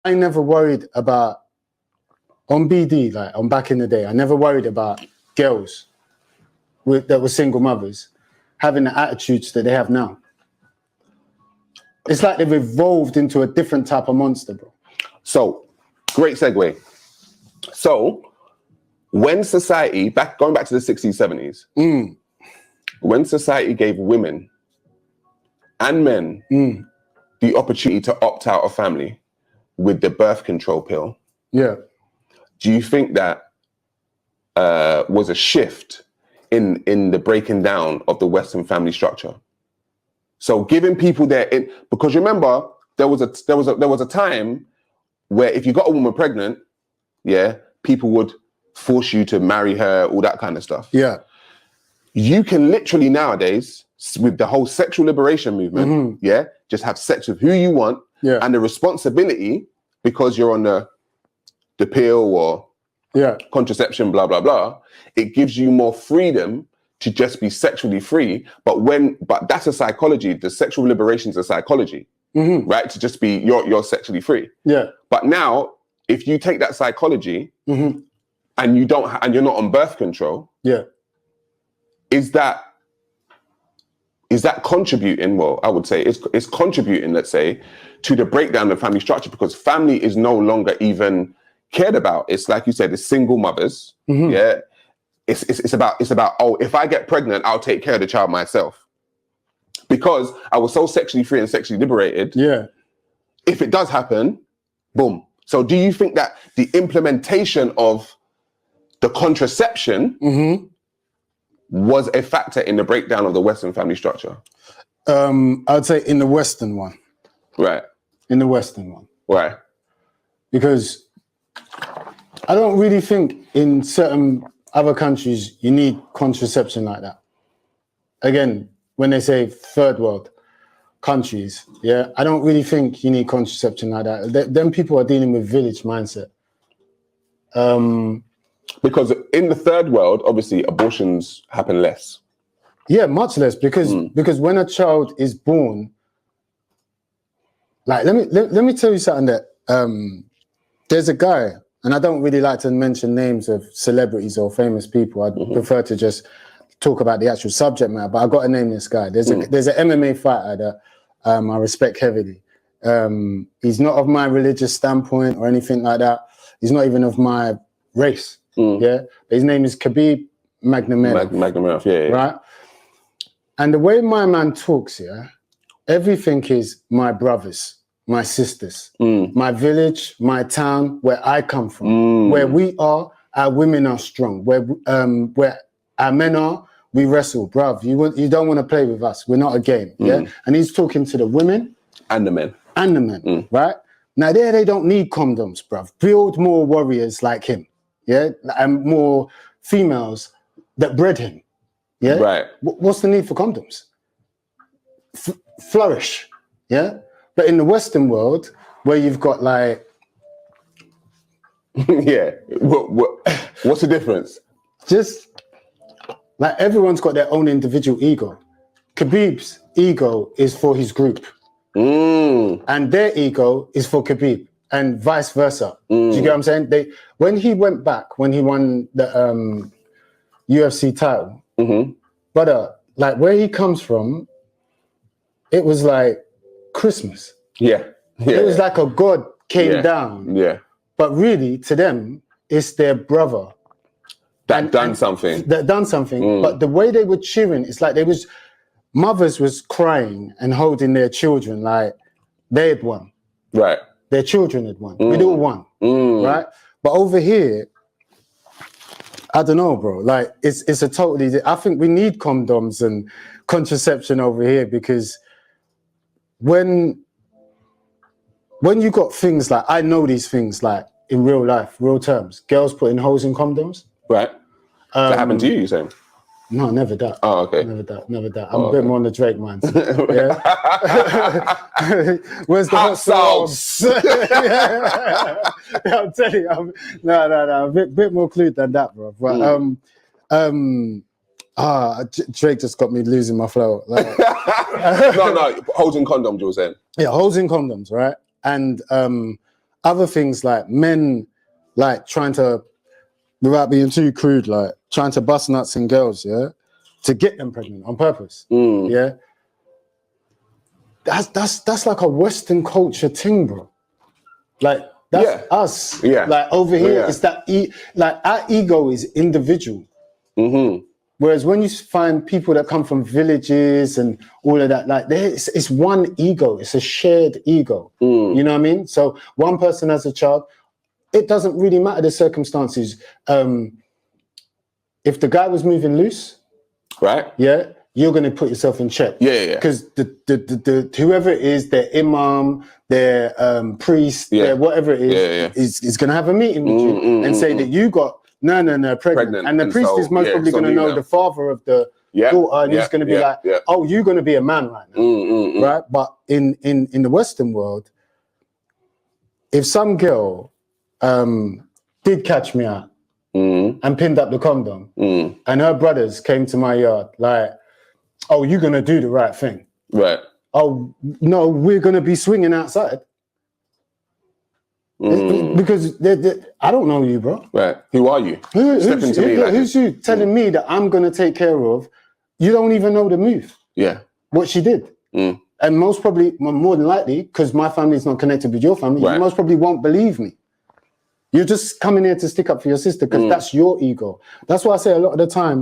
I never worried about, on BD, like on back in the day, I never worried about girls that were single mothers having the attitudes that they have now. It's like they've evolved into a different type of monster, bro. So, great segue. So, when society, going back to the 60s, 70s, when society gave women and men the opportunity to opt out of family with the birth control pill, do you think that was a shift in the breaking down of the Western family structure? So giving people because remember there was a time where if you got a woman pregnant, people would force you to marry her, all that kind of stuff. Yeah. You can literally nowadays, with the whole sexual liberation movement, just have sex with who you want, and the responsibility, because you're on the pill or contraception, blah, blah, blah, it gives you more freedom to just be sexually free. But that's a psychology. The sexual liberation's a psychology, right? To just be, you're sexually free. Yeah. But now, if you take that psychology and you're not on birth control, is that contributing? Well, I would say it's contributing, let's say, to the breakdown of family structure, because family is no longer even cared about. It's like you said, it's single mothers. It's about, oh, if I get pregnant, I'll take care of the child myself. Because I was so sexually free and sexually liberated. Yeah. If it does happen, boom. So do you think that the implementation of the contraception was a factor in the breakdown of the Western family structure? I'd say in the Western one. Right. In the Western one. Right. Because I don't really think in certain other countries you need contraception like that. Again, when they say third world countries, I don't really think you need contraception like that. Them people are dealing with village mindset. Because in the third world, obviously, abortions happen less. Yeah, much less, because when a child is born, like let me tell you something that there's a guy, and I don't really like to mention names of celebrities or famous people. I prefer to just talk about the actual subject matter. But I got to name this guy. There's an MMA fighter that I respect heavily. He's not of my religious standpoint or anything like that. He's not even of my race. But his name is Khabib Nurmagomedov. Nurmagomedov, right? And the way my man talks, everything is my brothers, my sisters, my village, my town, where I come from, where we are, our women are strong, where our men are, we wrestle, bruv. You don't want to play with us. We're not a game, And he's talking to the women and the men, right? Now they don't need condoms, bruv. Build more warriors like him, and more females that bred him, Right. What's the need for condoms? Flourish, But in the Western world, where you've got like, what's the difference? Just like everyone's got their own individual ego. Khabib's ego is for his group, and their ego is for Khabib, and vice versa. Do you get what I'm saying? When he won the UFC title, but like where he comes from, it was like Christmas. It was like a god came down. But really, to them, it's their brother that done something. But the way they were cheering, it's like mothers was crying and holding their children like they had won. Right. Their children had won. We'd all won. Right. But over here, I don't know, bro. Like it's a totally. I think we need condoms and contraception over here, because when you got things like, I know these things like in real life, real terms, girls putting holes in condoms. Right. That happened to you saying? No, never that. Oh, okay. Never that. I'm a bit more on the Drake man. Where's the hot sauce? I'm telling you, I'm a bit more clued than that, bro. But Drake just got me losing my flow. Like, no, holes in condoms, you were saying? Yeah, holes in condoms, right? And other things like men, like trying to, without being too crude, like trying to bust nuts in girls, yeah, to get them pregnant on purpose, yeah. That's like a Western culture thing, bro. Like that's us. Yeah. Like over here, it's that like our ego is individual. Whereas when you find people that come from villages and all of that, like it's one ego. It's a shared ego. You know what I mean? So one person has a child. It doesn't really matter the circumstances. If the guy was moving loose, right? Yeah, you're going to put yourself in check. Yeah. Because the whoever it is, their imam, their priest, their whatever it is going to have a meeting with you and say that you got pregnant. And the priest is most probably going to know the father of the daughter, and he's going to be like, "Oh, you're going to be a man right now," right? But in the Western world, if some girl did catch me out and pinned up the condom, and her brothers came to my yard like, "Oh, you're going to do the right thing," right? "Oh no, we're going to be swinging outside." Because I don't know you, bro. Right. Who are you? Who's you telling me that I'm going to take care of? You don't even know the move. Yeah. What she did. And most probably, more than likely, because my family is not connected with your family, you most probably won't believe me. You're just coming here to stick up for your sister because that's your ego. That's why I say a lot of the time,